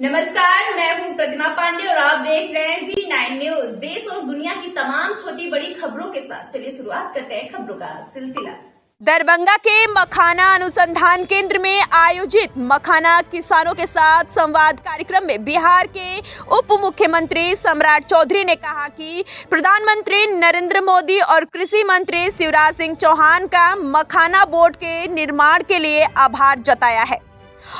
नमस्कार, मैं हूं प्रतिमा पांडे और आप देख रहे हैं V9 न्यूज। देश और दुनिया की तमाम छोटी बड़ी खबरों के साथ चलिए शुरुआत करते हैं खबरों का सिलसिला। दरभंगा के मखाना अनुसंधान केंद्र में आयोजित मखाना किसानों के साथ संवाद कार्यक्रम में बिहार के उप मुख्यमंत्री सम्राट चौधरी ने कहा कि प्रधानमंत्री नरेंद्र मोदी और कृषि मंत्री शिवराज सिंह चौहान का मखाना बोर्ड के निर्माण के लिए आभार जताया है।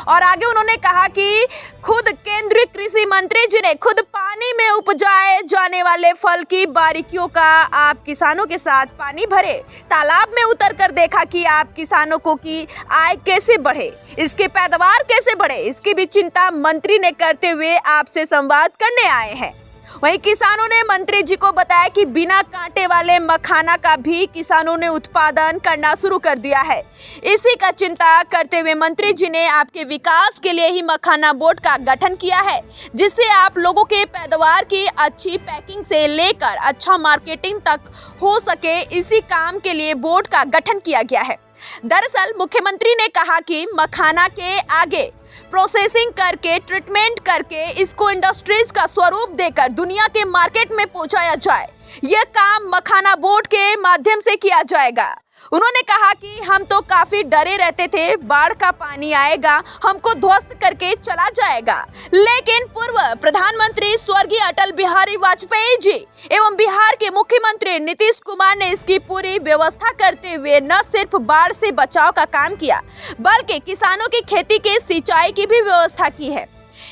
और आगे उन्होंने कहा कि खुद केंद्रीय कृषि मंत्री जी ने खुद पानी में उपजाए जाने वाले फल की बारीकियों का आप किसानों के साथ पानी भरे तालाब में उतर कर देखा कि आप किसानों को की आय कैसे बढ़े, इसके पैदावार कैसे बढ़े, इसकी भी चिंता मंत्री ने करते हुए आपसे संवाद करने आए हैं। वहीं किसानों ने मंत्री जी को बताया कि बिना कांटे वाले मखाना का भी किसानों ने उत्पादन करना शुरू कर दिया है। इसी का चिंता करते हुए मंत्री जी ने आपके विकास के लिए ही मखाना बोर्ड का गठन किया है, जिससे आप लोगों के पैदावार की अच्छी पैकिंग से लेकर अच्छा मार्केटिंग तक हो सके। इसी काम के लिए बोर्ड का गठन किया गया है। दरअसल मुख्यमंत्री ने कहा कि मखाना के आगे प्रोसेसिंग करके ट्रीटमेंट करके इसको इंडस्ट्रीज का स्वरूप देकर दुनिया के मार्केट में पहुंचाया जाए। यह काम मखाना बोर्ड के माध्यम से किया जाएगा। उन्होंने कहा कि हम तो काफी डरे रहते थे, बाढ़ का पानी आएगा हमको ध्वस्त करके चला जाएगा, लेकिन पूर्व प्रधानमंत्री स्वर्गीय अटल बिहारी वाजपेयी जी एवं बिहार के मुख्यमंत्री नीतीश कुमार ने इसकी पूरी व्यवस्था करते हुए न सिर्फ बाढ़ से बचाव का काम किया, बल्कि किसानों की खेती के सिंचाई की भी व्यवस्था की है।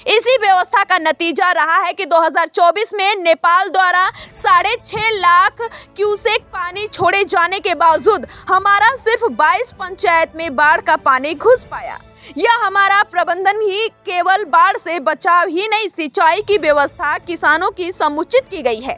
इसी व्यवस्था का नतीजा रहा है कि 2024 में नेपाल द्वारा 6.5 लाख क्यूसेक पानी छोड़े जाने के बावजूद हमारा सिर्फ 22 पंचायत में बाढ़ का पानी घुस पाया। यह हमारा प्रबंधन ही केवल बाढ़ से बचाव ही नहीं, सिंचाई की व्यवस्था किसानों की समुचित की गई है।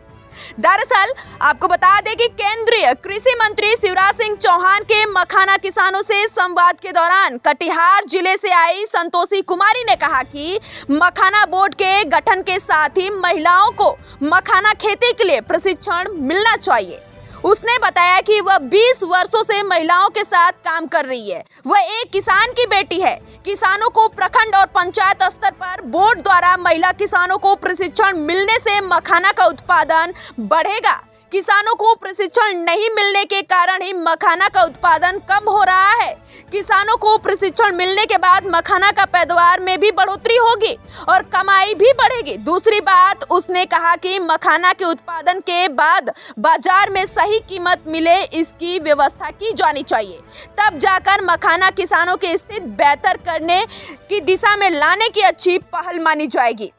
दरअसल आपको बता दें कि केंद्रीय कृषि मंत्री शिवराज सिंह चौहान के मखाना किसानों से संवाद के दौरान कटिहार जिले से आई संतोषी कुमारी ने कहा कि मखाना बोर्ड के गठन के साथ ही महिलाओं को मखाना खेती के लिए प्रशिक्षण मिलना चाहिए। उसने बताया कि वह 20 वर्षों से महिलाओं के साथ काम कर रही है। वह एक किसान की बेटी है। किसानों को प्रखंड और पंचायत स्तर पर बोर्ड द्वारा महिला किसानों को प्रशिक्षण मिलने से मखाना का उत्पादन बढ़ेगा। किसानों को प्रशिक्षण नहीं मिलने के कारण ही मखाना का उत्पादन कम हो रहा है। किसानों को प्रशिक्षण मिलने के बाद मखाना का पैदावार में भी बढ़ोतरी होगी और कमाई भी बढ़ेगी। दूसरी बात, उसने कहा कि मखाना के उत्पादन के बाद बाजार में सही कीमत मिले, इसकी व्यवस्था की जानी चाहिए। तब जाकर मखाना किसानों की स्थिति बेहतर करने की दिशा में लाने की अच्छी पहल मानी जाएगी।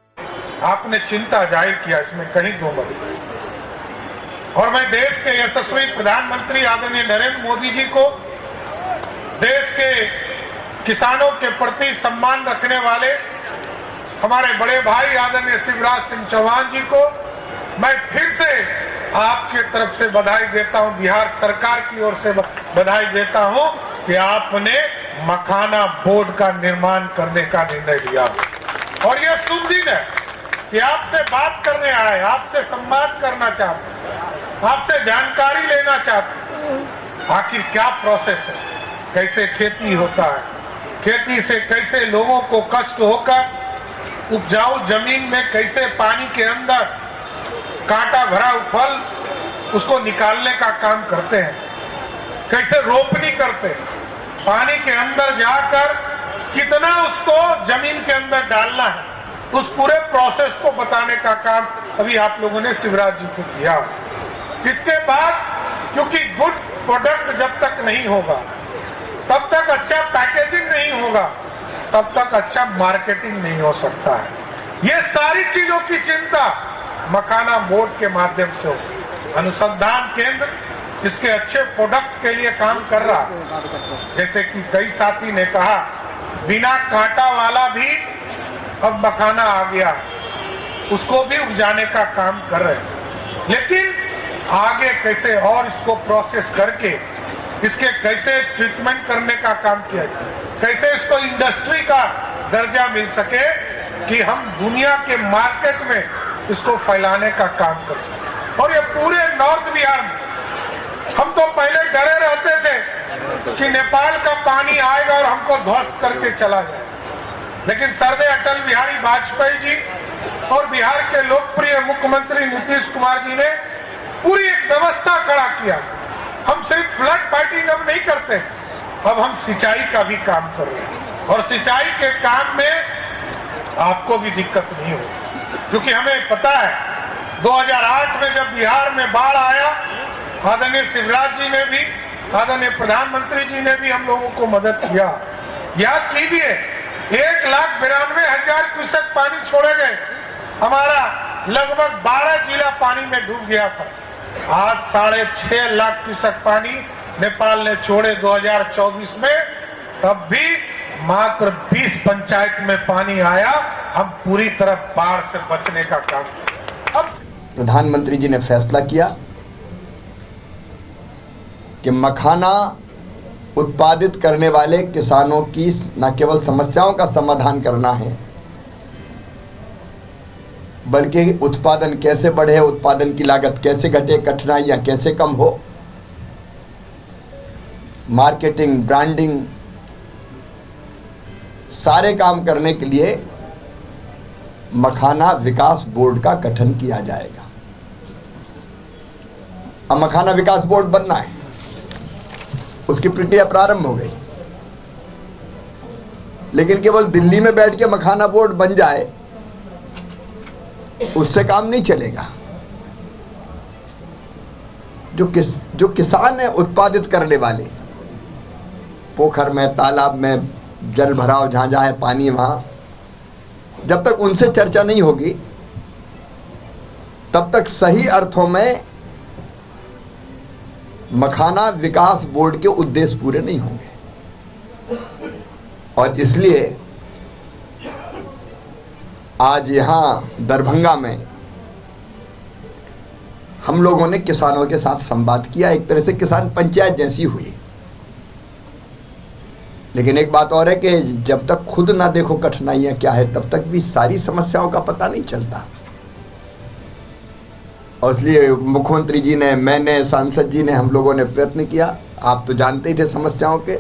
आपने चिंता जाहिर किया, इसमें कहीं दो मत। और मैं देश के यशस्वी प्रधानमंत्री आदरणीय नरेंद्र मोदी जी को, देश के किसानों के प्रति सम्मान रखने वाले हमारे बड़े भाई आदरणीय शिवराज सिंह चौहान जी को मैं फिर से आपके तरफ से बधाई देता हूं, बिहार सरकार की ओर से बधाई देता हूं कि आपने मखाना बोर्ड का निर्माण करने का निर्णय लिया। और यह शुभ दिन है कि आपसे बात करने आए, आपसे संवाद करना चाहते, आपसे जानकारी लेना चाहते। आखिर क्या प्रोसेस है, कैसे खेती होता है, खेती से कैसे लोगों को कष्ट होकर उपजाऊ जमीन में कैसे पानी के अंदर कांटा भरा फल उसको निकालने का काम करते हैं, कैसे रोपनी करते हैं, पानी के अंदर जाकर कितना उसको जमीन के अंदर डालना है, उस पूरे प्रोसेस को बताने का काम अभी आप लोगों ने शिवराज जी को किया। इसके बाद क्योंकि गुड प्रोडक्ट जब तक नहीं होगा, तब तक अच्छा पैकेजिंग नहीं होगा, तब तक अच्छा मार्केटिंग नहीं हो सकता है। ये सारी चीजों की चिंता मखाना बोर्ड के माध्यम से हो। अनुसंधान केंद्र इसके अच्छे प्रोडक्ट के लिए काम कर रहा है। जैसे कि कई साथी ने कहा, बिना कांटा वाला भी अब मखाना आ गया, उसको भी उपजाने का काम कर रहे हैं। लेकिन आगे कैसे और इसको प्रोसेस करके इसके कैसे ट्रीटमेंट करने का काम किया जाए, कैसे इसको इंडस्ट्री का दर्जा मिल सके कि हम दुनिया के मार्केट में इसको फैलाने का काम कर सके। और ये पूरे नॉर्थ बिहार में हम तो पहले डरे रहते थे कि नेपाल का पानी आएगा और हमको ध्वस्त करके चला जाए, लेकिन सरदे अटल बिहारी वाजपेयी जी और बिहार के लोकप्रिय मुख्यमंत्री नीतीश कुमार जी ने पूरी एक व्यवस्था खड़ा किया। हम सिर्फ फ्लड फाइटिंग अब नहीं करते, अब हम सिंचाई का भी काम कर रहे हैं और सिंचाई के काम में आपको भी दिक्कत नहीं होगी, क्योंकि हमें पता है 2008 में जब बिहार में बाढ़ आया, आदरणीय शिवराज जी ने भी, आदरणीय प्रधानमंत्री जी ने भी हम लोगों को मदद किया। याद कीजिए 1,92,000 क्यूसेक पानी छोड़े गए, हमारा लगभग 12 जिला पानी में डूब गया था। आज 6.5 लाख क्यूसेक पानी नेपाल ने छोड़े 2024 में, तब भी मात्र 20 पंचायत में पानी आया। हम पूरी तरह बाढ़ से बचने का काम। अब प्रधानमंत्री जी ने फैसला किया कि मखाना उत्पादित करने वाले किसानों की न केवल समस्याओं का समाधान करना है, बल्कि उत्पादन कैसे बढ़े, उत्पादन की लागत कैसे घटे, कठिनाइयाँ कैसे कम हो, मार्केटिंग, ब्रांडिंग, सारे काम करने के लिए मखाना विकास बोर्ड का गठन किया जाएगा। अब मखाना विकास बोर्ड बनना है, उसकी प्रक्रिया प्रारंभ हो गई, लेकिन केवल दिल्ली में बैठ के मखाना बोर्ड बन जाए उससे काम नहीं चलेगा। जो किसान है उत्पादित करने वाले, पोखर में, तालाब में जल भराव जहाँ जहाँ है पानी, वहाँ जब तक उनसे चर्चा नहीं होगी तब तक सही अर्थों में मखाना विकास बोर्ड के उद्देश्य पूरे नहीं होंगे। और इसलिए आज यहाँ दरभंगा में हम लोगों ने किसानों के साथ संवाद किया, एक तरह से किसान पंचायत जैसी हुई। लेकिन एक बात और है कि जब तक खुद ना देखो कठिनाइयाँ क्या है, तब तक भी सारी समस्याओं का पता नहीं चलता। और इसलिए मुख्यमंत्री जी ने, मैंने, सांसद जी ने, हम लोगों ने प्रयत्न किया। आप तो जानते ही थे समस्याओं के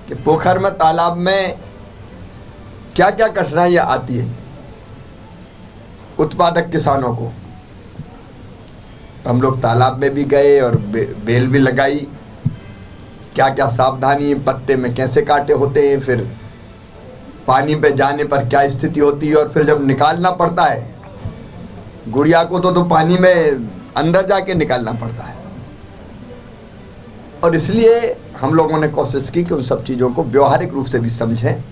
कि पोखर में, तालाब में क्या क्या कठिनाइयाँ आती है उत्पादक किसानों को। हम लोग तालाब में भी गए और बेल भी लगाई, क्या क्या सावधानी, पत्ते में कैसे कांटे होते हैं, फिर पानी पे जाने पर क्या स्थिति होती है, और फिर जब निकालना पड़ता है गुड़िया को तो पानी में अंदर जाके निकालना पड़ता है। और इसलिए हम लोगों ने कोशिश की कि उन सब चीज़ों को व्यवहारिक रूप से भी समझें।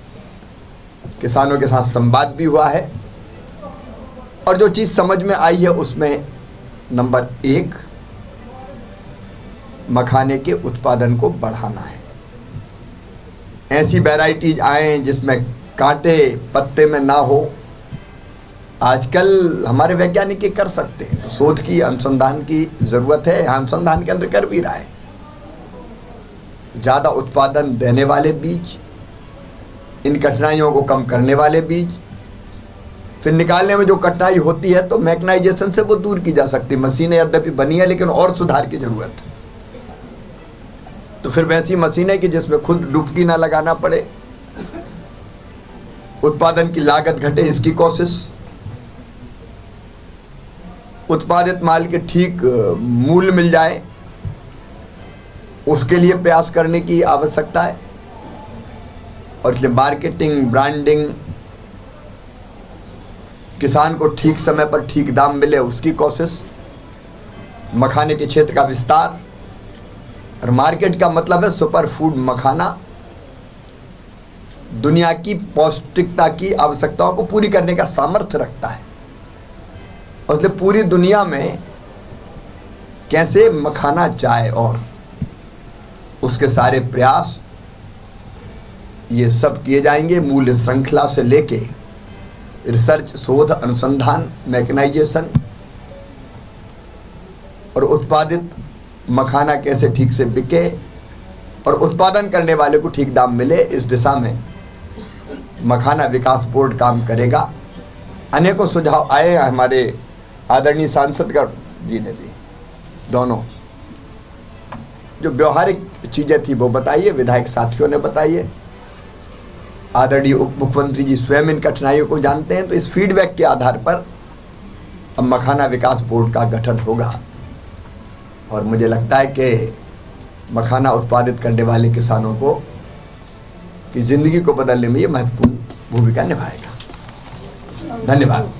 किसानों के साथ संवाद भी हुआ है और जो चीज़ समझ में आई है उसमें नंबर 1 मखाने के उत्पादन को बढ़ाना है। ऐसी वैरायटीज आए जिसमें कांटे पत्ते में ना हो। आजकल हमारे वैज्ञानिक ये कर सकते हैं, तो शोध की, अनुसंधान की ज़रूरत है। अनुसंधान के अंदर कर भी रहा है। ज़्यादा उत्पादन देने वाले बीज, इन कठिनाइयों को कम करने वाले बीज, फिर निकालने में जो कठिनाई होती है तो मैकेनाइजेशन से वो दूर की जा सकती। मशीनें यद्यपि बनी है लेकिन और सुधार की ज़रूरत है। तो फिर वैसी मशीनें कि जिसमें खुद डुबकी ना लगाना पड़े, उत्पादन की लागत घटे, इसकी कोशिश, उत्पादित माल के ठीक मूल्य मिल जाए उसके लिए प्रयास करने की आवश्यकता है। और इसलिए मार्केटिंग, ब्रांडिंग, किसान को ठीक समय पर ठीक दाम मिले उसकी कोशिश, मखाने के क्षेत्र का विस्तार। और मार्केट का मतलब है सुपर फूड मखाना दुनिया की पौष्टिकता की आवश्यकताओं को पूरी करने का सामर्थ्य रखता है। और इसलिए पूरी दुनिया में कैसे मखाना जाए और उसके सारे प्रयास ये सब किए जाएंगे। मूल्य श्रृंखला से लेके रिसर्च, शोध, अनुसंधान, मैकेनाइजेशन और उत्पादित मखाना कैसे ठीक से बिके और उत्पादन करने वाले को ठीक दाम मिले, इस दिशा में मखाना विकास बोर्ड काम करेगा। अनेकों सुझाव आए हमारे आदरणीय सांसद जी ने भी, दोनों जो व्यवहारिक चीज़ें थी वो बताइए, विधायक साथियों ने बताइए। आदरणीय उप मुख्यमंत्री जी स्वयं इन कठिनाइयों को जानते हैं। तो इस फीडबैक के आधार पर अब मखाना विकास बोर्ड का गठन होगा और मुझे लगता है कि मखाना उत्पादित करने वाले किसानों को की ज़िंदगी को बदलने में ये महत्वपूर्ण भूमिका निभाएगा। धन्यवाद।